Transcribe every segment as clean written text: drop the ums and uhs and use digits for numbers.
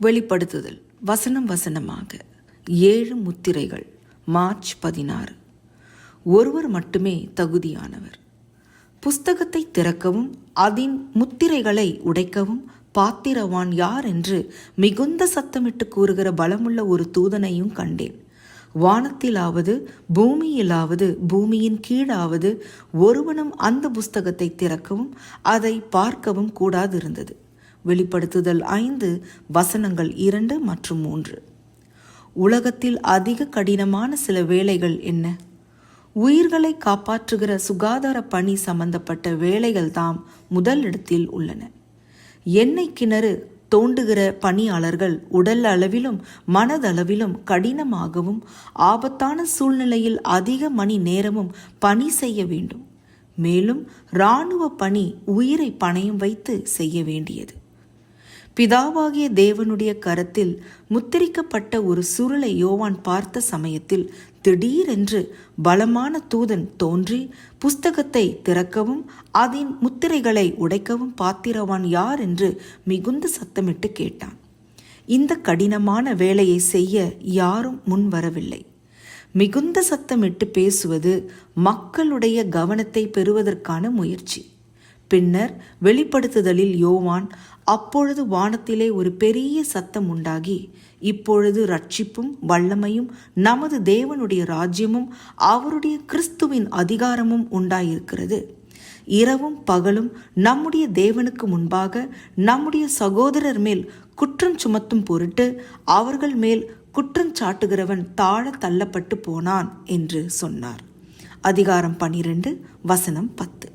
வெளிப்படுத்துதல் வசனம் வசனமாக 7 முத்திரைகள். மார்ச் 16. ஒருவர் மட்டுமே தகுதியானவர். புஸ்தகத்தை திறக்கவும் அதன் முத்திரைகளை உடைக்கவும் பாத்திரவான் யார் என்று மிகுந்த சத்தமிட்டு கூறுகிற பலமுள்ள ஒரு தூதனையும் கண்டேன். வானத்திலாவது பூமியிலாவது பூமியின் கீழாவது ஒருவனும் அந்த புஸ்தகத்தை திறக்கவும் அதை பார்க்கவும் கூடாதிருந்தது. வெளிப்படுத்துதல் 5 வசனங்கள் 2 மற்றும் 3. உலகத்தில் அதிக கடினமான சில வேலைகள் என்ன? உயிர்களை காப்பாற்றுகிற சுகாதார பணி சம்பந்தப்பட்ட வேலைகள் தாம் முதலிடத்தில் உள்ளன. எண்ணெய் கிணறு தோண்டுகிற பணியாளர்கள் உடல் அளவிலும் மனதளவிலும் கடினமாகவும் ஆபத்தான சூழ்நிலையில் அதிக மணி நேரமும் பணி செய்ய வேண்டும். மேலும் இராணுவ பணி உயிரை பணயம் வைத்து செய்ய வேண்டியது. பிதாவாகிய தேவனுடைய கரத்தில் முத்திரிக்கப்பட்ட ஒரு சுருளை யோவான் பார்த்த சமயத்தில் திடீரென்று பலமான தூதன் தோன்றி புஸ்தகத்தை திறக்கவும் அதன் முத்திரைகளை உடைக்கவும் பாத்திரவான் யார் என்று மிகுந்த சத்தமிட்டு கேட்டான். இந்த கடினமான வேலையை செய்ய யாரும் முன் வரவில்லை. மிகுந்த சத்தமிட்டு பேசுவது மக்களுடைய கவனத்தை பெறுவதற்கான முயற்சி. பின்னர் வெளிப்படுத்துதலில் யோவான், அப்பொழுது வானத்திலே ஒரு பெரிய சத்தம் உண்டாகி, இப்பொழுது ரட்சிப்பும் வல்லமையும் நமது தேவனுடைய ராஜ்யமும் அவருடைய கிறிஸ்துவின் அதிகாரமும் உண்டாயிருக்கிறது. இரவும் பகலும் நம்முடைய தேவனுக்கு முன்பாக நம்முடைய சகோதரர் மேல் குற்றம் சுமத்தும் பொருட்டு அவர்கள் மேல் குற்றம் சாட்டுகிறவன் தாழ தள்ளப்பட்டு போனான் என்று சொன்னார். அதிகாரம் 12 வசனம் 10.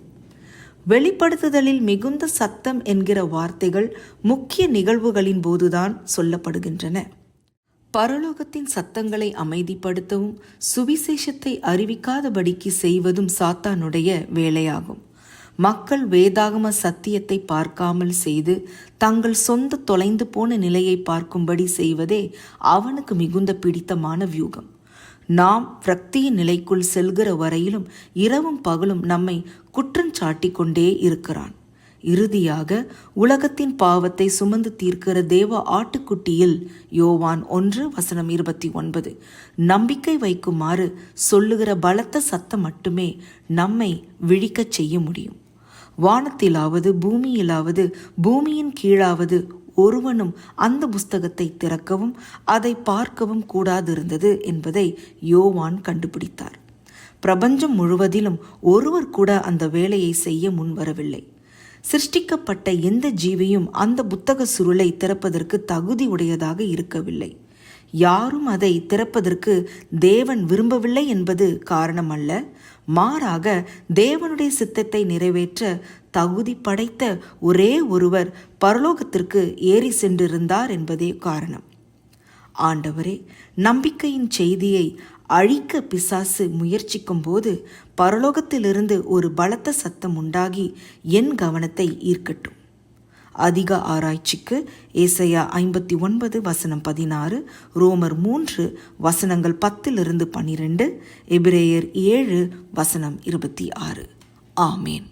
வெளிப்படுத்துதலில் மிகுந்த சத்தம் என்கிற வார்த்தைகள் முக்கிய நிகழ்வுகளின் போதுதான் சொல்லப்படுகின்றன. பரலோகத்தின் சத்தங்களை அமைதிப்படுத்தவும் சுவிசேஷத்தை அறிவிக்காதபடிக்கு செய்வதும் சாத்தானுடைய வேலையாகும். மக்கள் வேதாகம சத்தியத்தை பார்க்காமல் செய்து தங்கள் சொந்த தொலைந்து போன நிலையை பார்க்கும்படி செய்வதே அவனுக்கு மிகுந்த பிடித்தமான வியூகம். நாம் விரக்தியின் நிலைக்குள் செல்கிற வரையிலும் இரவும் பகலும் நம்மை குற்றஞ்சாட்டிக் கொண்டே இருக்கிறான். இறுதியாக உலகத்தின் பாவத்தை சுமந்து தீர்க்கிற தேவ ஆட்டுக்குட்டியில் யோவான் 1 வசனம் 29 நம்பிக்கை வைக்குமாறு சொல்லுகிற பலத்த சத்தம் மட்டுமே நம்மை விழிக்கச் செய்ய முடியும். வானத்திலாவது பூமியிலாவது பூமியின் கீழாவது ஒருவனும் அந்த புஸ்தகத்தை திறக்கவும் அதை பார்க்கவும் கூடாதிருந்தது என்பதை யோவான் கண்டுபிடித்தார். பிரபஞ்சம் முழுவதிலும் ஒருவர் கூட அந்த வேலையை செய்ய முன்வரவில்லை. சிருஷ்டிக்கப்பட்ட எந்த ஜீவியும் அந்த புத்தக சுருளை திறப்பதற்கு தகுதி உடையதாக இருக்கவில்லை. யாரும் அதை திறப்பதற்கு தேவன் விரும்பவில்லை என்பது காரணம் அல்ல. மாறாக தேவனுடைய சித்தத்தை நிறைவேற்ற தகுதி படைத்த ஒரே ஒருவர் பரலோகத்திற்கு ஏறி சென்றிருந்தார் என்பதே காரணம். ஆண்டவரே, நம்பிக்கையின் செய்தியை அழிக்க பிசாசு முயற்சிக்கும் போது பரலோகத்திலிருந்து ஒரு பலத்த சத்தம் உண்டாகி என் கவனத்தை ஈர்க்கட்டும். அதிக ஆராய்ச்சிக்கு ஏசாயா 59 வசனம் 16, ரோமர் 3 வசனங்கள் 10-12, எபிரேயர் 7 வசனம் 26. ஆமேன்.